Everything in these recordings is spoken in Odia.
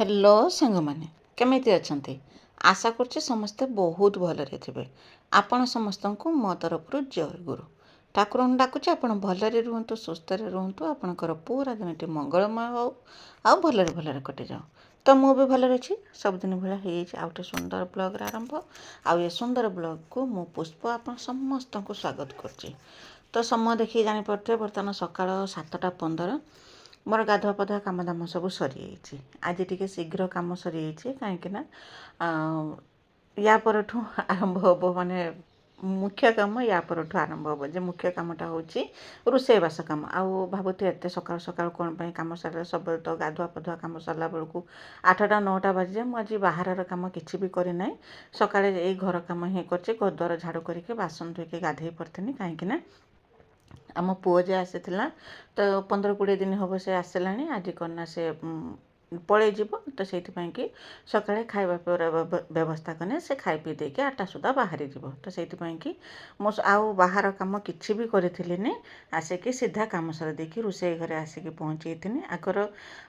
हेलो सांगमाने केमिति अछंती आशा करछि समस्ते बहुत भलरे थिबे। आपण समस्तंकु मो तरफरु जय गुरु ठाकुर डाकुछि आपण भलरे रुहंतु सुस्थ रे रुहंतु आपणकर पूरा दिनटी मंगलमय हो आ भलरे भलरे कटि जाओ। तो मु भी भलरे अछि सबदिन भला हे आउटे सुंदर ब्लॉग आरंभ आ ये सुंदर ब्लॉग को मु पुष्प आपण समस्तंकु स्वागत करछि। तो समय देखि जानि पड़थे बर्तमान सकाळ 7:15 मोर गाधुआ पाधुआ काम दाम सब सरी आज टी शीघ्र कम सरी कहीं या परठू आरंभ हम माने मुख्य काम या परठू आरंभ हम जे मुख्य कामटा हूँ रोषेईबास कम आउ भावुती एत सका सका कौन कम सारे सब तो गाधुआ पाधुआ कम सरला बेलू 8टा 9टा बाजी जाए मुझे बाहर कम किसी भी करना सका घर कम ही कर द्वार झाड़ू करके बासन धोईके गाधे पड़ती कहीं आम पुओ जे आसी तो 15-20 दिन हम से आसला आज करना से पलि जीव तो से कि सका खावा व्यवस्था कने से खाई पी देके 8टा सुधा बाहरी जीव तो से कि मो आउ बाहर कम किसी भी करी आसिकी सीधा कम सर देखी रोषे घरे आसिकी पहुँची थी आगर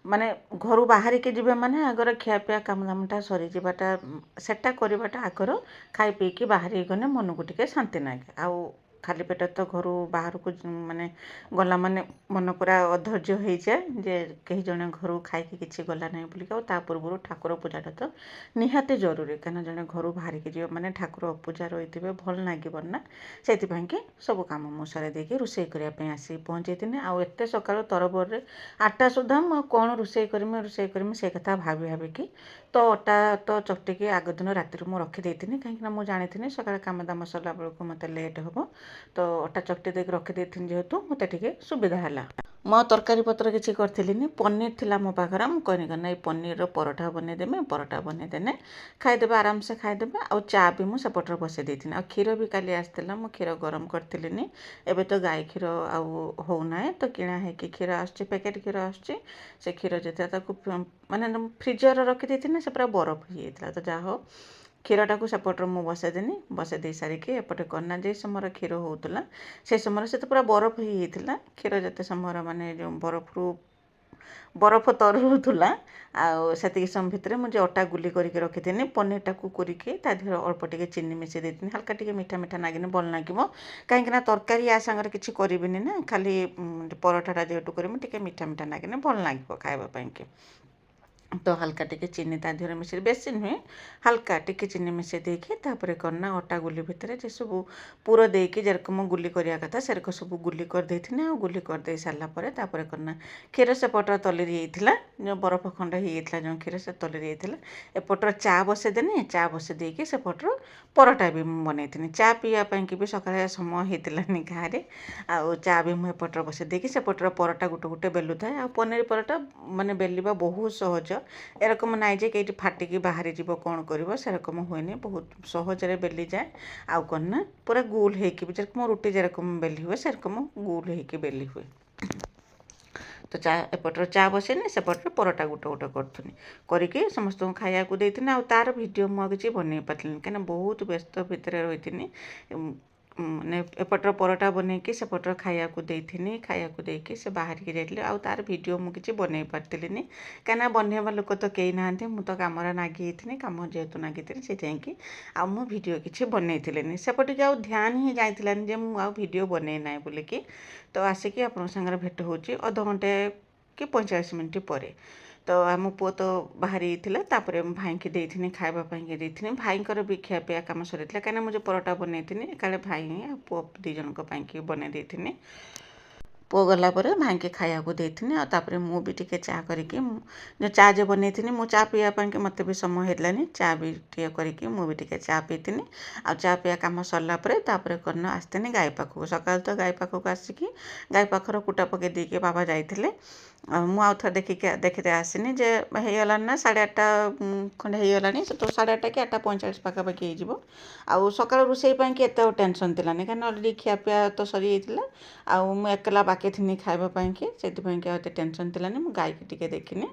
माने घर बाहर के जीवे माने आगर खियापिया काम दामटा सरी जाटा सेटा करवाटा आगर खाई पीकी बाहरी गने मन को टिके शांति लगे आउ खाली पेट तो घर बाहर को माने गला माने मन पूरा अधैर्य हो जाए जे कहीं जने घर खाई किसी गला ना बोलिक ता पूर्व ठाकुर पूजाटा तो निहाती जरूरी कहीं जने घर बाहर के जी माने ठाकुर पूजा रही थे भल लगे ना से सब कम मुसारे देके रोषे करने आसी पहुँचे थी आउ एत सका तरबर 8टा सुधा मुझे कौन रोषे करमी से कथा भाभी भाविकी तो अटा तो चकटिकी आग दिन राति मुझे रखीदे कहीं मुझे जानी सका कम दाम सरला बेलू मत लेट हम तो अटा चकटी देके रखीदे जेहेतु मत टे सुविधा है मो तरकारी पत्र किसी करी पनीर थी मो पाखे मुझे कहना ये पनीर परोठा बनईदेमे परोठा बनईदेने खाईदे आराम से खाईदे आ चा भी मुझे सेपटर बसई देती आ क्षीर भी काली आसला मु क्षीर गरम करी एवं तो गाय क्षीर आना तो किणा है कि क्षीर आसुच्ची पैकेट क्षीर आसुच्ची से क्षीर जो माने फ्रिजर रखी से पूरा बरफ हो जाता तो जहा हो क्षीरटा को सेपटर मुझे बसईदेनी बसई दे सारिकी एपटे करना जे समय क्षीर होता से समय से तो पूरा बरफ हो जाता क्षीर जिते समय माने जो बरफ तरुला आती समय भितर मुझे अटा गुली करके रखी पनीरटा को करके देहर अल्प टे चीनी मिसई देती हल्का टे मीठा मीठा नागिने भल लगे कहीं तरकारी या सांगे किसी करी ना खाली परोठाटा जेहेतु करी टे मीठा मीठा नागिने भल लगे खावाई कि तो हल्का टिके चीनी ता देहर मिसई बेसी नुहे हल्का टिके चीनी मिसई देके तापर करना अटा गुली भितर जे सब पूर देके जेरकम गुली करिया कथा सेरक सब गुली कर देथिने आ गुली कर दे सारला परे तापर करना क्षीर सेपटर तलेरी होइथिला जो बरफ खंड होइथिला जो क्षीर से तलेरी होइथिला एपटर चा बसे देने चा बसे देके सेपटर परोटा भी बनईथिनी चा पीया पई कि भी सकाळे समय होइथिलानी गारे आ चा भी मु एपटर बसे देके सेपटर परोटा गोटे गोटे बेलु थाए आ पनीर परोटा माने बेलिबा बहुत सहज एरकम नाई जे कहीं फाटिकी बाहरी जीव कौन कर सेरकम हुए बहुत सहजरे बेली जाए आउ करना पूरा गोल होगी जेरकम रुटी जेरकम बेली हुए सेरकम गोल होगी बेली हुए तो चा एपटर चा बसेनी सेपटर परोटा गोटे गोटे करूनी करके समस्त खाया को देती आ तार भिडियो मुझे किसी बनई पार्टी कहीं बहुत व्यस्त भितर रही ने एपटर परोटा बनईकी सेपटर खाया को देथिनी खाया को देकी से बाहर की जाइली आ तार वीडियो मु किसी बनई पार्थिनी कहीं बनवा लोक तो कई ना मु तो कम नागी कम जेहेतु नागी से आ मु वीडियो किसी बनई सेपटे आउ ध्यान ही जाइलानी जे मु वीडियो बनई ना बोलिकी तो आसिकी आप भेट हो अधघंटे कि 45 मिनट पर तो आम पुओ तो बाहरी तापर भाई की देथि खावाई देथि भाई भी खियापिया कम सर कहीं मुझे परोटा बनई काले भाई पुओ 2 जन की बनई देथि पुओ गला भाई के खाया को देथि आपर मु भी टे चा करके जो चा जो बनई मु चा पीवाई कि मत भी समय होलानी चा भी टे करके मु भी टे चा पीती आ चा पीवा कम सरला तापर करना आसतीनि गाय पाखक सका तो गाय पाखक आसिकी गाय पाखर कुटा पकई देके बाबा जाइए मुझे थे देखते आसनी जे होगला ना 8:30 खंडे होगला तो 8:30 कि 8:45 पाखापाखि हो आउ सका रोषे कि एत टेंशन थिलानी कहीं अलरेडी खियापिया तो सरी जाइए आउ एकला बाकी थी खावाई कि से एत टेंशन थिलानी मु गाय की टिके देखनी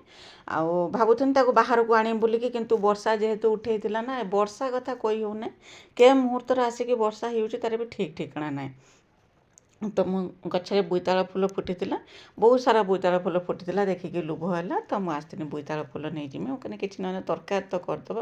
आउ भावुनी बाहर को आनी बोलिकी किंतु वर्षा जेहेतु उठे ना वर्षा कथा कही होना के मुहूर्त आसिकी वर्षा हो तार भी ठीक ठिकाना ना ତ ମୁଁ ଗଛରେ ବୋଇତାଳ ଫୁଲ ଫୁଟିଥିଲା, ବହୁତ ସାରା ବୋଇତାଳ ଫୁଲ ଫୁଟିଥିଲା। ଦେଖିକି ଲୋଭ ହେଲା ତ ମୁଁ ଆସିଥିଲି ବୋଇତାଳ ଫୁଲ ନେଇଯିମି। ମୁଁ କହିଲି କିଛି ନହେଲେ ତରକାରୀ ତ କରିଦେବ।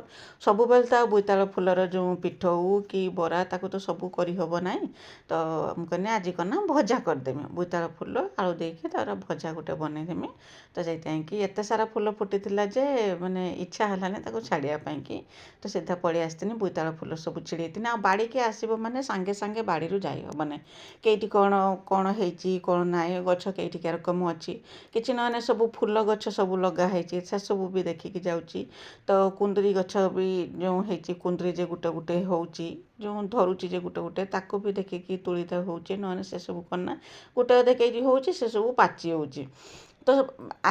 ସବୁବେଳେ ତ ଆଉ ବୋଇତାଳ ଫୁଲର ଯେଉଁ ପିଠଉ କି ବରା ତାକୁ ତ ସବୁ କରିହେବ ନାହିଁ। ତ ମୁଁ କହିଲି ଆଜି କ'ଣ ନା ଭଜା କରିଦେମି, ବୋଇତାଳ ଫୁଲ ଆଳୁ ଦେଇକି ତାର ଭଜା ଗୋଟେ ବନେଇଦେମି। ତ ସେଇଥିପାଇଁକି ଏତେ ସାରା ଫୁଲ ଫୁଟିଥିଲା ଯେ ମାନେ ଇଚ୍ଛା ହେଲାନି ତାକୁ ଛାଡ଼ିବା ପାଇଁକି। ତ ସିଧା ପଳେଇ ଆସିଥିଲି, ବୋଇତାଳ ଫୁଲ ସବୁ ଛିଡ଼େଇଥିଲି। ଆଉ ବାଡ଼ିକି ଆସିବ ମାନେ ସାଙ୍ଗେ ସାଙ୍ଗେ ବାଡ଼ିରୁ ଯାଇ ହେବ ନାହିଁ, କେଇଠି କ'ଣ କ'ଣ ହେଇଛି କ'ଣ ନାହିଁ, ଗଛ କେଇଠି କିରକମ ଅଛି, କିଛି ନହେଲେ ସବୁ ଫୁଲ ଗଛ ସବୁ ଲଗା ହେଇଛି ସେସବୁ ବି ଦେଖିକି ଯାଉଛି। ତ କୁନ୍ଦୁରି ଗଛ ବି ଯେଉଁ ହେଇଛି, କୁନ୍ଦୁରି ଯେ ଗୋଟେ ଗୋଟେ ହେଉଛି, ଯେଉଁ ଧରୁଛି ଯେ ଗୋଟେ ଗୋଟେ, ତାକୁ ବି ଦେଖିକି ତୋଳିତେ ହେଉଛି। ନହେଲେ ସେସବୁ କ'ଣ ନା ଗୋଟେ ଅଧେ କେଇଠି ହେଉଛି, ସେସବୁ ପାଚି ହେଉଛି। ତ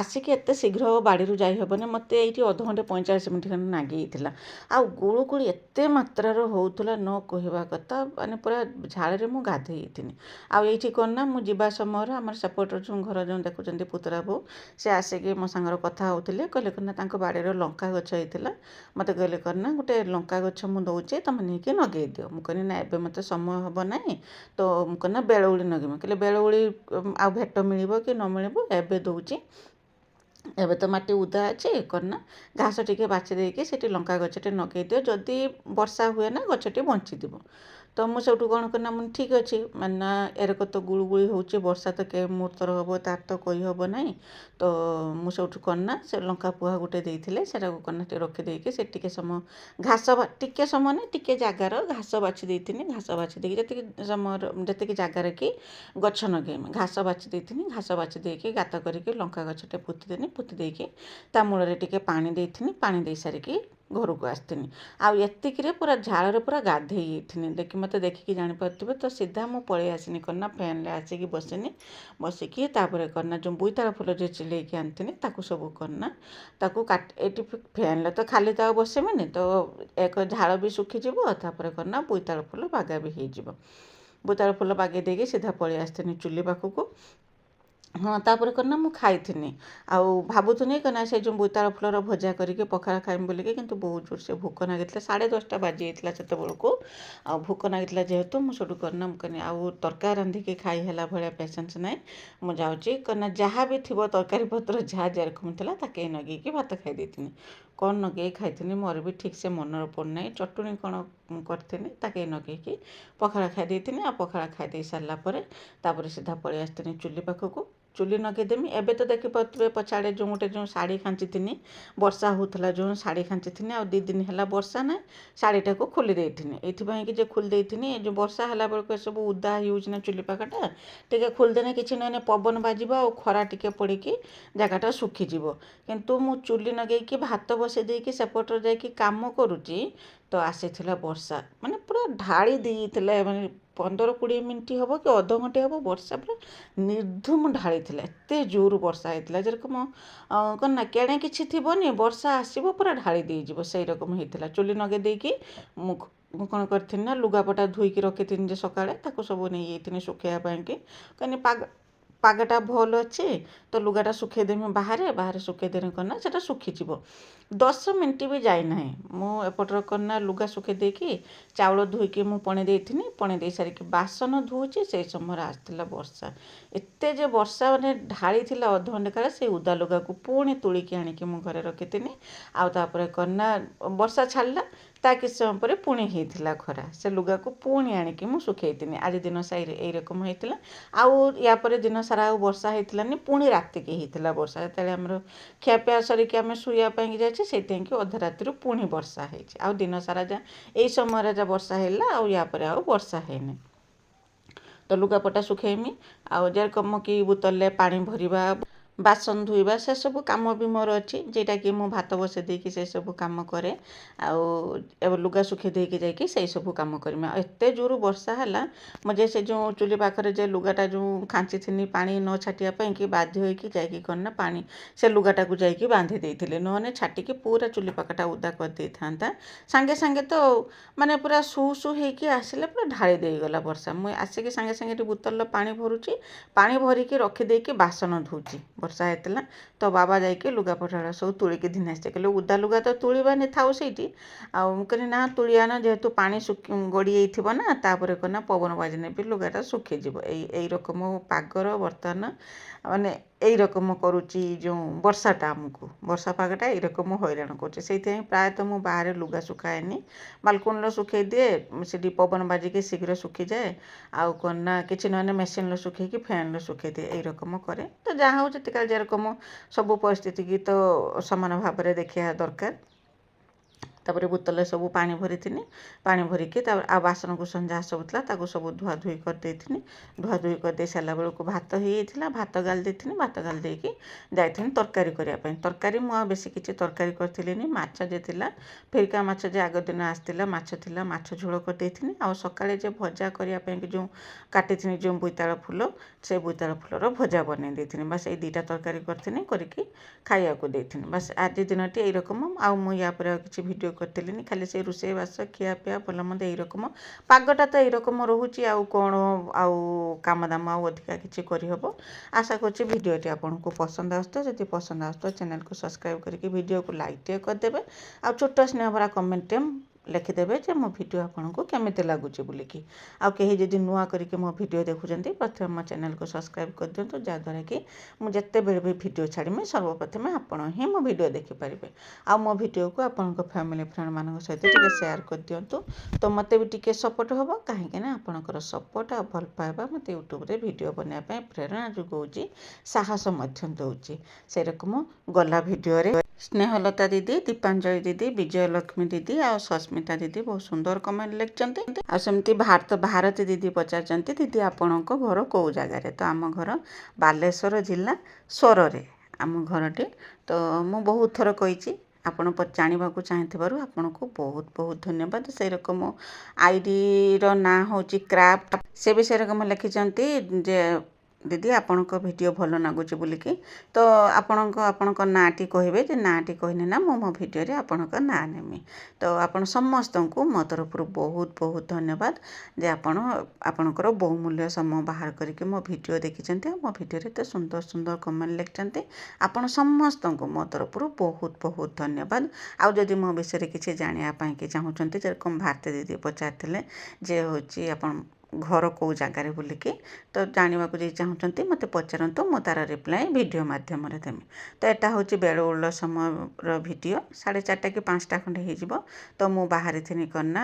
ଆସିକି ଏତେ ଶୀଘ୍ର ବାଡ଼ିରୁ ଯାଇ ହେବନି। ମୋତେ ଏଇଠି ଅଧଘଣ୍ଟେ 45 ମିନିଟ୍ ଖଣ୍ଡେ ଲାଗିଯାଇଥିଲା। ଆଉ ଗୁଳୁଗୁଳି ଏତେ ମାତ୍ରାର ହେଉଥିଲା ନ କହିବା କଥା, ମାନେ ପୁରା ଝାଳରେ ମୁଁ ଗାଧୋଇ ଯାଇଥିଲି। ଆଉ ଏଇଠି କ'ଣ ନା ମୁଁ ଯିବା ସମୟରେ ଆମର ସେପଟର ଯେଉଁ ଘର ଯେଉଁ ଦେଖୁଛନ୍ତି ପୁତୁରା ବୋଉ, ସେ ଆସିକି ମୋ ସାଙ୍ଗରେ କଥା ହେଉଥିଲେ। କହିଲେ କ'ଣ ନା ତାଙ୍କ ବାଡ଼ିର ଲଙ୍କା ଗଛ ହେଇଥିଲା। ମୋତେ କହିଲେ କ'ଣ ନା ଗୋଟେ ଲଙ୍କା ଗଛ ମୁଁ ଦେଉଛି, ତୁମେ ନେଇକି ଲଗେଇ ଦିଅ। ମୁଁ କହିଲି ନା ଏବେ ମୋତେ ସମୟ ହେବ ନାହିଁ, ତ ମୁଁ କହିଲି ନା ବେଳଉଳି ଲଗେଇବି। କହିଲେ ବେଳଉଳି ଆଉ ଭେଟ ମିଳିବ କି ନ ମିଳିବ, ଏବେ ଦେଉଛି। ଏବେ ତ ମାଟି ଓଦା ଅଛି, କ'ଣ ନା ଘାସ ଟିକେ ବାଛି ଦେଇକି ସେଠି ଲଙ୍କା ଗଛଟେ ଲଗେଇ ଦିଅ, ଯଦି ବର୍ଷା ହୁଏ ନା ଗଛଟି ବଞ୍ଚିଯିବ। ତ ମୁଁ ସେଇଠୁ କ'ଣ କଲି ନା, ମୁଁ ଠିକ୍ ଅଛି, ମାନେ ଏରକ ତ ଗୁଳୁଗୁଳି ହେଉଛି, ବର୍ଷା ତ କେ ମୁହୂର୍ତ୍ତରେ ହେବ ତାର ତ କହିହେବ ନାହିଁ। ତ ମୁଁ ସେଇଠୁ କ'ଣ ନା ସେ ଲଙ୍କା ପୁଆ ଗୋଟେ ଦେଇଥିଲେ, ସେଟାକୁ କ'ଣ ନା ଟିକେ ରଖିଦେଇକି ସେ ଟିକେ ସମୟ ଘାସ ଟିକେ ସମୟ ନାହିଁ, ଟିକେ ଜାଗାର ଘାସ ବାଛି ଦେଇଥିଲି। ଘାସ ବାଛି ଦେଇକି ଯେତିକି ଜାଗାରେ କି ଗଛ ଲଗେଇମି ଘାସ ବାଛି ଦେଇଥିଲି। ଘାସ ବାଛି ଦେଇକି ଗାତ କରିକି ଲଙ୍କା ଗଛଟେ ପୋତିଦେନି। ପୋତି ଦେଇକି ତା ମୂଳରେ ଟିକେ ପାଣି ଦେଇଥିଲି। ପାଣି ଦେଇ ସାରିକି ଘରକୁ ଆସିଥିଲି। ଆଉ ଏତିକିରେ ପୁରା ଝାଳରେ ପୁରା ଗାଧେଇ ଯାଇଥିଲି। ମୋତେ ଦେଖିକି ଜାଣିପାରୁଥିବେ। ତ ସିଧା ମୁଁ ପଳେଇ ଆସିନି, କ'ଣ ନା ଫ୍ୟାନ୍ରେ ଆସିକି ବସିନି। ବସିକି ତାପରେ କ'ଣ ନା ଯେଉଁ ବୋଇତାଳ ଫୁଲ ଯେଉଁ ଚିଲେଇକି ଆଣିଥିଲି ତାକୁ ସବୁ କ'ଣ ନା ତାକୁ ଏଠି ଫ୍ୟାନ୍ରେ ତ ଖାଲି ତ ଆଉ ବସିବିନି, ତ ଏକ ଝାଳ ବି ଶୁଖିଯିବ, ତାପରେ କ'ଣ ନା ବୋଇତାଳ ଫୁଲ ବାଗା ବି ହେଇଯିବ। ବୋଇତାଳ ଫୁଲ ବାଗେଇ ଦେଇକି ସିଧା ପଳେଇ ଆସିଥିଲି ଚୁଲି ପାଖକୁ। ହଁ, ତାପରେ କ'ଣ ନା ମୁଁ ଖାଇଥିନି। ଆଉ ଭାବୁଥିନି କ'ଣ ନା ସେ ଯେଉଁ ବୋଇତାଳ ଫୁଲର ଭଜା କରିକି ପଖାଳ ଖାଇମି ବୋଲିକି, କିନ୍ତୁ ବହୁତ ଜୋରସେ ଭୋକ ଲାଗିଥିଲା। 10:30 ବାଜିଯାଇଥିଲା ସେତେବେଳକୁ। ଆଉ ଭୋକ ଲାଗିଥିଲା ଯେହେତୁ ମୁଁ ସେଇଠୁ କ'ଣ ନା ମୁଁ କହିନି ଆଉ ତରକାରୀ ରାନ୍ଧିକି ଖାଇ ହେଲା ଭଳିଆ ପେସେନ୍ସ ନାହିଁ। ମୁଁ ଯାଉଛି କ'ଣ ନା ଯାହା ବି ଥିବ ତରକାରୀ ପତ୍ର ଯାହା ଯେରକମ ଥିଲା ତାକେ ଲଗେଇକି ଭାତ ଖାଇ ଦେଇଥିନି। କ'ଣ ଲଗେଇକି ଖାଇଥିନି ମୋର ବି ଠିକ୍ସେ ମନରେ ପଡ଼ୁନାହିଁ। ଚଟଣି କ'ଣ କରିଥିନି ତାକେ ଲଗେଇକି ପଖାଳ ଖାଇ ଦେଇଥିନି। ଆଉ ପଖାଳ ଖାଇ ଦେଇ ସାରିଲା ପରେ ତାପରେ ସିଧା ପଳେଇ ଆସିଥିନି ଚୁଲି ପାଖକୁ। ଚୁଲି ଲଗେଇଦେମି। ଏବେ ତ ଦେଖିପାରୁଥିବେ ପଛଆଡ଼େ ଯେଉଁ ଶାଢ଼ୀ ଖାଞ୍ଚିଥିନି, ବର୍ଷା ହେଉଥିଲା ଯେଉଁ ଶାଢ଼ୀ ଖାଞ୍ଚିଥିନି। ଆଉ 2 ଦିନ ହେଲା ବର୍ଷା ନାହିଁ, ଶାଢ଼ୀଟାକୁ ଖୋଲି ଦେଇଥିନି। ଏଇଥିପାଇଁକି ଯେ ଖୋଲି ଦେଇଥିନି, ଏ ଯେଉଁ ବର୍ଷା ହେଲା ବେଳକୁ ଏସବୁ ଓଦା ହେଇଯାଉଛି ନା ଚୁଲି ପାଖଟା, ଟିକେ ଖୋଲିଦେନେ କିଛି ନହେଲେ ପବନ ବାଜିବ ଆଉ ଖରା ଟିକେ ପଡ଼ିକି ଜାଗାଟା ଶୁଖିଯିବ। କିନ୍ତୁ ମୁଁ ଚୁଲି ଲଗେଇକି ଭାତ ବସେଇ ଦେଇକି ସେପଟରେ ଯାଇକି କାମ କରୁଛି, ତ ଆସିଥିଲା ବର୍ଷା। ମାନେ ପୁରା ଢାଳି ଦେଇଥିଲା, ମାନେ 15-20 ମିନିଟ୍ ହେବ କି ଅଧଘଣ୍ଟେ ହେବ ବର୍ଷା ପୁରା ନିର୍ଧୁମ ଢାଳିଥିଲା। ଏତେ ଜୋର ବର୍ଷା ହେଇଥିଲା ଯେରକମ କ'ଣ ନା କେଣେ କିଛି ଥିବନି, ବର୍ଷା ଆସିବ ପୁରା ଢାଳି ଦେଇଯିବ, ସେଇ ରକମ ହେଇଥିଲା। ଚୁଲି ଲଗେଇ ଦେଇକି ମୁଁ କ'ଣ କରିଥିଲି ନା ଲୁଗାପଟା ଧୋଇକି ରଖିଥିଲି ଯେ ସକାଳେ, ତାକୁ ସବୁ ନେଇଯାଇଥିଲି ଶୁଖେଇବା ପାଇଁକି। କାହିଁକି ପାଗଟା ଭଲ ଅଛି, ତ ଲୁଗାଟା ଶୁଖେଇଦେମି ବାହାରେ ଶୁଖେଇଦେଲେ କ'ଣ ନା ସେଟା ଶୁଖିଯିବ। 10 ମିନିଟ୍ ବି ଯାଇନାହିଁ, ମୁଁ ଏପଟର କ'ଣ ନା ଲୁଗା ଶୁଖେଇ ଦେଇକି ଚାଉଳ ଧୋଇକି ମୁଁ ପଣି ଦେଇଥିନି। ପଣି ଦେଇ ସାରିକି ବାସନ ଧୋଉଛି, ସେଇ ସମୟରେ ଆସିଥିଲା ବର୍ଷା। ଏତେ ଯେ ବର୍ଷା ମାନେ ଢାଳିଥିଲା ଅଧଘଣ୍ଟେ କାଳେ, ସେଇ ଓଦା ଲୁଗାକୁ ପୁଣି ତୋଳିକି ଆଣିକି ମୁଁ ଘରେ ରଖିଥିଲି। ଆଉ ତାପରେ କ'ଣ ନା ବର୍ଷା ଛାଡ଼ିଲା, ତା କିଛି ସମୟ ପରେ ପୁଣି ହେଇଥିଲା ଖରା। ସେ ଲୁଗାକୁ ପୁଣି ଆଣିକି ମୁଁ ଶୁଖେଇଥିଲି। ଆଜି ଦିନ ସାରା ଏଇ ରକମ ହେଇଥିଲା। ଆଉ ୟା ପରେ ଦିନ ସାରା ଆଉ ବର୍ଷା ହେଇଥିଲାନି। ପୁଣି ରାତିକି ହେଇଥିଲା ବର୍ଷା, ଯେତେବେଳେ ଆମର ଖିଆପିଆ ସରିକି ଆମେ ଶୋଇବା ପାଇଁକି ଯାଇଛେ, ସେଇଥିପାଇଁକି ଅଧା ରାତିରୁ ପୁଣି ବର୍ଷା ହେଇଛି। ଆଉ ଦିନ ସାରା ଏଇ ସମୟରେ ଯା ବର୍ଷା ହେଲା, ଆଉ ୟା ପରେ ଆଉ ବର୍ଷା ହେଇନି। ତ ଲୁଗାପଟା ଶୁଖେଇମି, ଆଉ ଯେରକମ କି ବୋତଲରେ ପାଣି ଭରିବା, ବାସନ ଧୋଇବା, ସେସବୁ କାମ ବି ମୋର ଅଛି, ଯେଉଁଟାକି ମୁଁ ଭାତ ବସେଇ ଦେଇକି ସେସବୁ କାମ କରେ। ଆଉ ଏବେ ଲୁଗା ଶୁଖେଇ ଦେଇକି ଯାଇକି ସେଇସବୁ କାମ କରିମି। ଆଉ ଏତେ ଜୋର ବର୍ଷା ହେଲା, ମୁଁ ଯେ ସେ ଯେଉଁ ଚୁଲି ପାଖରେ ଯେ ଲୁଗାଟା ଯେଉଁ ଖାଞ୍ଚିଥିନି ପାଣି ନ ଛାଟିବା ପାଇଁକି, ବାଧ୍ୟ ହୋଇକି ଯାଇକି କ'ଣ ନା ପାଣି ସେ ଲୁଗାଟାକୁ ଯାଇକି ବାନ୍ଧି ଦେଇଥିଲି। ନହେଲେ ଛାଟିକି ପୁରା ଚୁଲି ପାଖଟା ଓଦା କରିଦେଇଥାନ୍ତା। ସାଙ୍ଗେ ସାଙ୍ଗେ ତ ମାନେ ପୁରା ସୁ ହେଇକି ଆସିଲେ ପୁରା ଢାଳି ଦେଇଗଲା ବର୍ଷା। ମୁଁ ଆସିକି ସାଙ୍ଗେ ସାଙ୍ଗେ ଏଠି ବୋତଲର ପାଣି ଭରୁଛି, ପାଣି ଭରିକି ରଖିଦେଇକି ବାସନ ଧୋଉଛି ବର୍ଷା ହେଇଥିଲା ତ ବାବା ଯାଇକି ଲୁଗାପଟା ସବୁ ତୁଳିକି ଘିନି ଆସିଥିଲେ। କହିଲେ ଓଦା ଲୁଗା ତ ତୁଳିବାନି ଥାଉ ସେଇଠି। ଆଉ ମୁଁ କହିଲି ନା ତୁଳି ଆଣ, ଯେହେତୁ ପାଣି ଗଡ଼ି ଯାଇଥିବ ନା, ତାପରେ କନା ପବନ ବାଜିଲେ ବି ଲୁଗାଟା ଶୁଖିଯିବ। ଏଇ ରକମ ପାଗର ବର୍ତ୍ତମାନ ମାନେ ଏଇ ରକମ କରୁଛି ଯେଉଁ ବର୍ଷାଟା, ଆମକୁ ବର୍ଷା ପାଗଟା ଏଇ ରକମ ହଇରାଣ କରୁଛି। ସେଇଥିପାଇଁ ପ୍ରାୟତଃ ମୁଁ ବାହାରେ ଲୁଗା ଶୁଖାଏନି, ବାଲକୋନିରେ ଶୁଖେଇ ଦିଏ, ସେଠି ପବନ ବାଜିକି ଶୀଘ୍ର ଶୁଖିଯାଏ। ଆଉ କ'ଣ ନା କିଛି ନହେଲେ ମେସିନ୍ରେ ଶୁଖେଇକି ଫ୍ୟାନ୍ରେ ଶୁଖେଇ ଦିଏ, ଏଇ ରକମ କରେ। ତ ଯାହା ହେଉଛି ଯେତିକି ଯେ ରକମ ସବୁ ପରିସ୍ଥିତିକି ତ ସମାନ ଭାବରେ ଦେଖିବା ଦରକାର। ତାପରେ ବୋତଲରେ ସବୁ ପାଣି ଭରିଥିନି, ପାଣି ଭରିକି ତାପରେ ଆଉ ବାସନକୁସନ ଯାହା ସବୁ ଥିଲା ତାକୁ ସବୁ ଧୁଆଧୁଇ କରିଦେଇଥିନି। ଧୁଆଧୁଇ କରିଦେଇ ସାରିଲା ବେଳକୁ ଭାତ ହେଇଯାଇଥିଲା, ଭାତ ଗାଳି ଦେଇଥିନି। ଭାତ ଗାଳି ଦେଇକି ଯାଇଥିନି ତରକାରୀ କରିବା ପାଇଁ। ତରକାରୀ ମୁଁ ଆଉ ବେଶୀ କିଛି ତରକାରୀ କରିଥିଲିନି, ମାଛ ଯେ ଥିଲା, ଫେରିକା ମାଛ ଯେ ଆଗ ଦିନ ଆସିଥିଲା ମାଛ ଥିଲା, ମାଛ ଝୋଳ କରିଦେଇଥିନି। ଆଉ ସକାଳେ ଯେ ଭଜା କରିବା ପାଇଁକି ଯେଉଁ କାଟିଥିନି ଯେଉଁ ବୋଇତାଳ ଫୁଲ, ସେ ବୋଇତାଳ ଫୁଲର ଭଜା ବନେଇ ଦେଇଥିନି। ବାସ୍ ଏଇ ଦୁଇଟା ତରକାରୀ କରିଥିନି, କରିକି ଖାଇବାକୁ ଦେଇଥିନି। ବାସ୍ ଆଜି ଦିନଟି ଏଇ ରକମ। ଆଉ ମୁଁ ୟା ପରେ ଆଉ କିଛି ଭିଡ଼ିଓ କରିଥିଲିନି, ଖାଲି ସେ ରୋଷେଇବାସ ଖିଆପିଆ ଭଲମନ୍ଦ ଏଇ ରକମ। ପାଗଟା ତ ଏଇ ରକମ ରହୁଛି, ଆଉ କ'ଣ ଆଉ କାମଦାମ ଆଉ ଅଧିକା କିଛି କରିହେବ। ଆଶା କରୁଛି ଭିଡ଼ିଓଟି ଆପଣଙ୍କୁ ପସନ୍ଦ ଆସୁଥିବ। ଯଦି ପସନ୍ଦ ଆସୁଥିବ ଚ୍ୟାନେଲକୁ ସବସ୍କ୍ରାଇବ୍ କରିକି ଭିଡ଼ିଓକୁ ଲାଇକ୍ ଟିକେ କରିଦେବେ। ଆଉ ଛୋଟ ସ୍ନେହ ଭରା କମେଣ୍ଟଟେ ଲେଖିଦେବେ ଯେ ମୋ ଭିଡ଼ିଓ ଆପଣଙ୍କୁ କେମିତି ଲାଗୁଛି ବୋଲିକି। ଆଉ କେହି ଯଦି ନୂଆ କରିକି ମୋ ଭିଡ଼ିଓ ଦେଖୁଛନ୍ତି, ପ୍ରଥମେ ମୋ ଚ୍ୟାନେଲକୁ ସବସ୍କ୍ରାଇବ୍ କରିଦିଅନ୍ତୁ, ଯାହାଦ୍ୱାରା କି ମୁଁ ଯେତେବେଳେ ବି ଭିଡ଼ିଓ ଛାଡ଼ିମି ସର୍ବପ୍ରଥମେ ଆପଣ ହିଁ ମୋ ଭିଡ଼ିଓ ଦେଖିପାରିବେ। ଆଉ ମୋ ଭିଡ଼ିଓକୁ ଆପଣଙ୍କ ଫ୍ୟାମିଲି ଫ୍ରେଣ୍ଡମାନଙ୍କ ସହିତ ଟିକେ ସେୟାର କରିଦିଅନ୍ତୁ। ତ ମୋତେ ବି ଟିକେ ସପୋର୍ଟ ହେବ, କାହିଁକିନା ଆପଣଙ୍କର ସପୋର୍ଟ ଆଉ ଭଲ ପାଇବା ମୋତେ ୟୁଟ୍ୟୁବରେ ଭିଡ଼ିଓ ବନେଇବା ପାଇଁ ପ୍ରେରଣା ଯୋଗାଉଛି, ସାହସ ମଧ୍ୟ ଦେଉଛି। ସେରକମ ଗଲା ଭିଡ଼ିଓରେ ସ୍ନେହଲତା ଦିଦି, ଦୀପାଞ୍ଜଳି ଦିଦି, ବିଜୟଲକ୍ଷ୍ମୀ ଦିଦି ଆଉ ସସ୍ମିତା ଦିଦି ବହୁତ ସୁନ୍ଦର କମେଣ୍ଟ ଲେଖିଛନ୍ତି। ଆଉ ସେମିତି ଭାରତୀ ଦିଦି ପଚାରିଛନ୍ତି, ଦିଦି ଆପଣଙ୍କ ଘର କେଉଁ ଜାଗାରେ? ତ ଆମ ଘର ବାଲେଶ୍ୱର ଜିଲ୍ଲା ସୋରରେ ଆମ ଘରଟି। ତ ମୁଁ ବହୁତ ଥର କହିଛି, ଆପଣ ଜାଣିବାକୁ ଚାହିଁଥିବାରୁ ଆପଣଙ୍କୁ ବହୁତ ବହୁତ ଧନ୍ୟବାଦ। ସେରକମ ଆଇଡ଼ିର ନାଁ ହେଉଛି କ୍ରାଫ୍ଟ, ସେ ବି ସେରକମ ଲେଖିଛନ୍ତି ଯେ ଦିଦି ଆପଣଙ୍କ ଭିଡ଼ିଓ ଭଲ ଲାଗୁଛି ବୋଲିକି। ତ ଆପଣଙ୍କ ନାଁଟି କହିବେ, ଯେ ନାଁଟି କହିଲେ ନା ମୁଁ ମୋ ଭିଡ଼ିଓରେ ଆପଣଙ୍କ ନାଁ ନେମି। ତ ଆପଣ ସମସ୍ତଙ୍କୁ ମୋ ତରଫରୁ ବହୁତ ବହୁତ ଧନ୍ୟବାଦ ଯେ ଆପଣଙ୍କର ବହୁମୂଲ୍ୟ ସମୟ ବାହାର କରିକି ମୋ ଭିଡ଼ିଓ ଦେଖିଛନ୍ତି, ଆଉ ମୋ ଭିଡ଼ିଓରେ ଏତେ ସୁନ୍ଦର ସୁନ୍ଦର କମେଣ୍ଟ ଲେଖିଛନ୍ତି। ଆପଣ ସମସ୍ତଙ୍କୁ ମୋ ତରଫରୁ ବହୁତ ବହୁତ ଧନ୍ୟବାଦ। ଆଉ ଯଦି ମୋ ବିଷୟରେ କିଛି ଜାଣିବା ପାଇଁକି ଚାହୁଁଛନ୍ତି, ଯେରକମ ଭାରତୀ ଦିଦି ପଚାରିଥିଲେ ଯେ ହେଉଛି ଆପଣ ଘର କେଉଁ ଜାଗାରେ ବୋଲିକି, ତ ଜାଣିବାକୁ ଯଦି ଚାହୁଁଛନ୍ତି ମୋତେ ପଚାରନ୍ତୁ, ମୁଁ ତା'ର ରିପ୍ଲାଏ ଭିଡ଼ିଓ ମାଧ୍ୟମରେ ଦେମି। ତ ଏଟା ହେଉଛି ବେଳଉଳ ସମୟର ଭିଡ଼ିଓ, 4:30 କି 5ଟା ଖଣ୍ଡେ ହେଇଯିବ। ତ ମୁଁ ବାହାରିଥିନି କ'ଣ ନା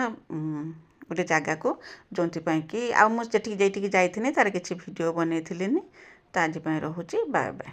ଗୋଟେ ଜାଗାକୁ, ଯେଉଁଥିପାଇଁ କି ଆଉ ମୁଁ ଯେଠିକି ଯାଇଥିନି ତାର କିଛି ଭିଡ଼ିଓ ବନେଇଥିଲିନି। ତ ଆଜି ପାଇଁ ରହୁଛି, ବାଏ ବାଏ।